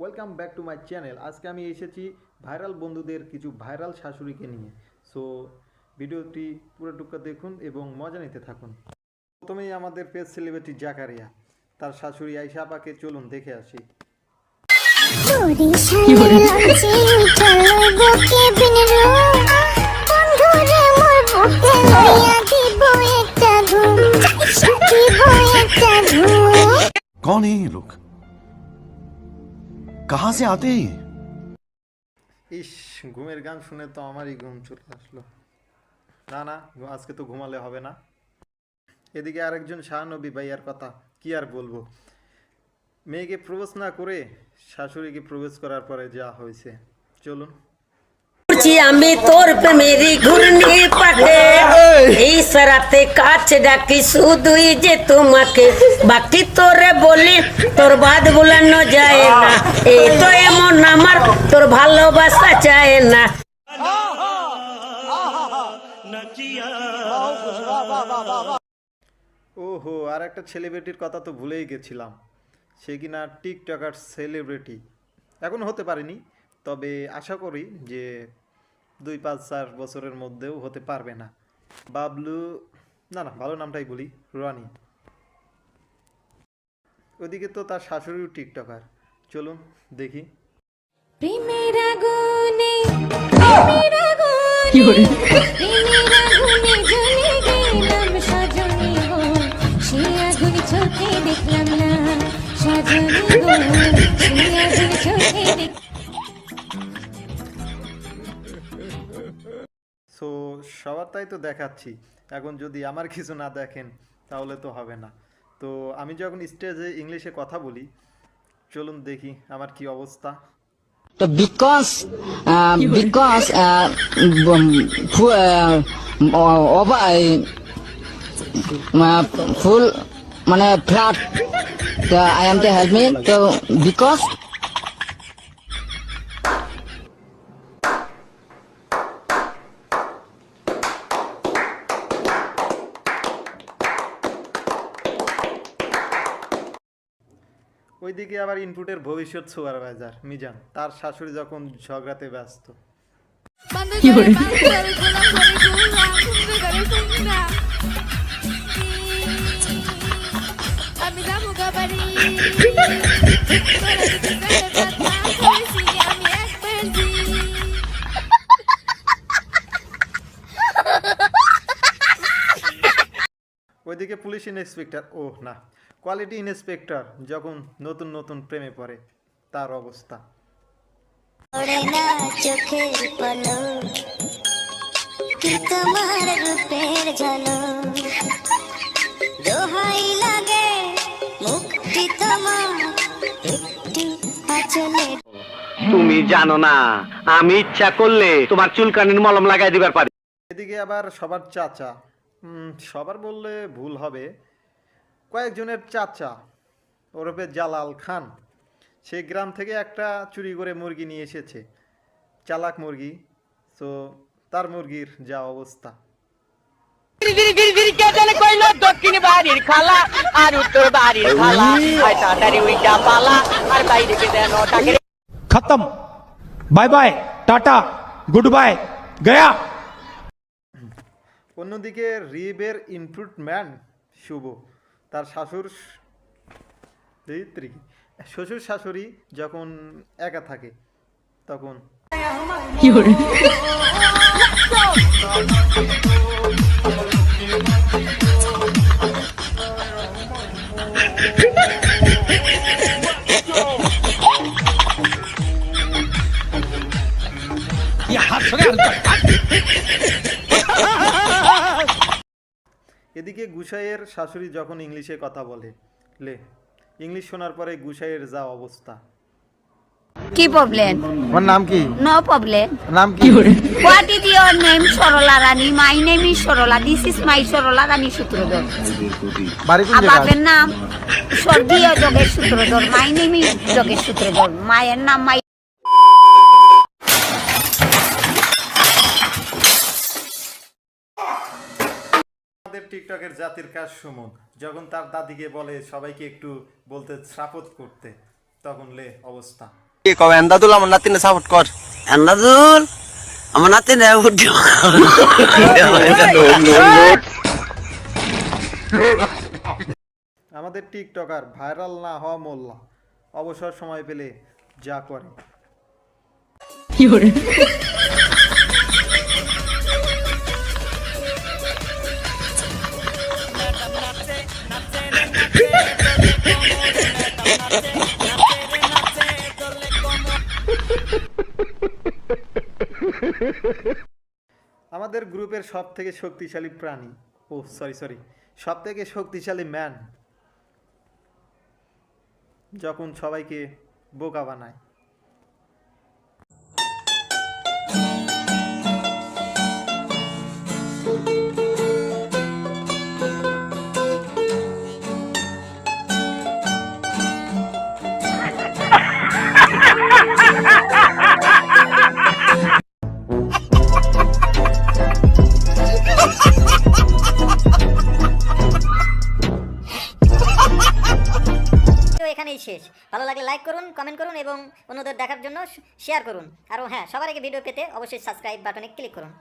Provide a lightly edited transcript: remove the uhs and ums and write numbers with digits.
Welcome back to my channel. আজকে আমি এসেছি ভাইরাল বন্ধুদের কিছু ভাইরাল শাশুড়িকে নিয়ে। সো ভিডিওটি পুরোটুকু দেখুন এবং মজা নিতে থাকুন। প্রথমেই আমাদের পেজ সেলিব্রিটি জাকারিয়া, তার শাশুড়ি আয়েশা আপাকে চলুন দেখে আসি। कौन है ये लोग? कहां से आते हैं? ইস, ঘুমের গান শুনে তো আমারই ঘুম চলে আসলো। না, আজকে তো ঘুমালে হবে না। এদিকে আরেকজন শাহনবী ভাইয়ার কথা কি আর বলবো। মেয়েকে প্রপোজ না করে শাশুড়িকে প্রপোজ করার পরে যা হয়েছে, চলুন। আমি তোর প্রেমেরই ঘূর্ণি পাখে এই সারাতে কাছ ডাকি শুধুই যে তোমাকে, বাকি তোরে বলি তোর বাদ বলানো যায় না। এই তো এমন আমার তোর ভালোবাসা চায় না। ওহো, আর একটা সেলিব্রিটির কথা তো ভুলেই গেছিলাম। সে কিনা টিকটকার সেলিব্রিটি, এখন হতে পারেনি, তবে আশা করি যে 2-5-4 বছরের মধ্যেও হতে পারবে না। বাবলু, না ভালো নামটাই বলি, রানী। ওদিকে তো তার শাশুড়িও টিকটকার, চলুন দেখি। প্রেমের আগুনে প্রেমের আগুনে প্রেমের আগুনে জ্বলে গেলাম সজনী গো, সেই আগুন চোখে দেখলাম না সজনী গো, সেই আগুন চোখে সো সবার তাই তো দেখাচ্ছি, এখন যদি আমার কিছু না দেখেন তাহলে তো হবে না। তো আমি যখন স্টেজে ইংলিশে কথা বলি, চলুন দেখি আমার কি অবস্থা। তো because full মানে flat, I am to help me, so because ওইদিকে আবার ইনপুটের ভবিষ্যৎ সুপারভাইজার মিজান, তার শাশুড়ি যখন ঝগড়াতে ব্যস্ত। আমি যাবো গাবারি ওইদিকে পুলিশ ইন্সপেক্টর, কোয়ালিটি ইন্সপেক্টর যখন নতুন নতুন প্রেমে পড়ে, তার অবস্থা। চোখের পলক কি তোমার রূপের ঝলক, দোহাই লাগে মুক্তি তোমার একটি আঁচলে। তুমি জানো না আমি ইচ্ছা করলে তোমার চুলকানির মলম লাগাই দিবার পারি। এদিকে আবার সবার চাচা, সবার বললে ভুল হবে, কয়েকজনের চাচা ওরফে জালাল খান, সেই গ্রাম থেকে একটা চুরি করে মুরগি নিয়ে এসেছে, চালাক মুরগি। তো তার মুরগির যা অবস্থা। দক্ষিণ বাড়ির খালা আর উত্তর বাড়ির খালা, তাড়াতাড়ি উইটা পালা আর বাইরে দেন ওটাকে। खत्म, bye bye, tata, goodbye, गया। অন্যদিকে রিবের ইনপুট ম্যান শুভ, তার শ্বশুর শাশুড়ি যখন একা থাকে তখন এদিকে গুসাইয়ের শাশুড়ি যখন ইংলিশে কথা বলে, ইংলিশ শোনার পরে গুসাইয়ের যা অবস্থা। কি প্রবলেম? ওর নাম কি? No problem. নাম কি? What is your name? Sarala Rani. My name is Sarala. This is my Sarala Rani Sutradhar. বাড়ি কোন জায়গায়? বাপের নাম স্বর্গীয় Jogesh Sutradhar. My name is Jogesh Sutradhar. মায়ের নাম মাই। টিকটকের জাতির কাজ সুমন যখন তার দাদিকে বলে সবাইকে একটু বলতে শ্রাপত করতে, তখন অবস্থা। কি কবে এন্দাদুল আমার নাতিনে সাপোর্ট কর। আন্দাজুল আমার নাতি নেই উঠে আমাদের টিকটকার ভাইরাল না হওয়া মোল্লা অবসর সময় পেলে যা করে। আমাদের গ্রুপের সব থেকে শক্তিশালী প্রাণী, ও সরি সব থেকে শক্তিশালী ম্যান যখন সবাইকে বোকা বানায়। এখানেই শেষ। ভালো লাগলে লাইক করুন, কমেন্ট করুন এবং অন্যদের দেখার জন্য শেয়ার করুন। আর হ্যাঁ, সবার আগে ভিডিও পেতে অবশ্যই সাবস্ক্রাইব বাটনে ক্লিক করুন।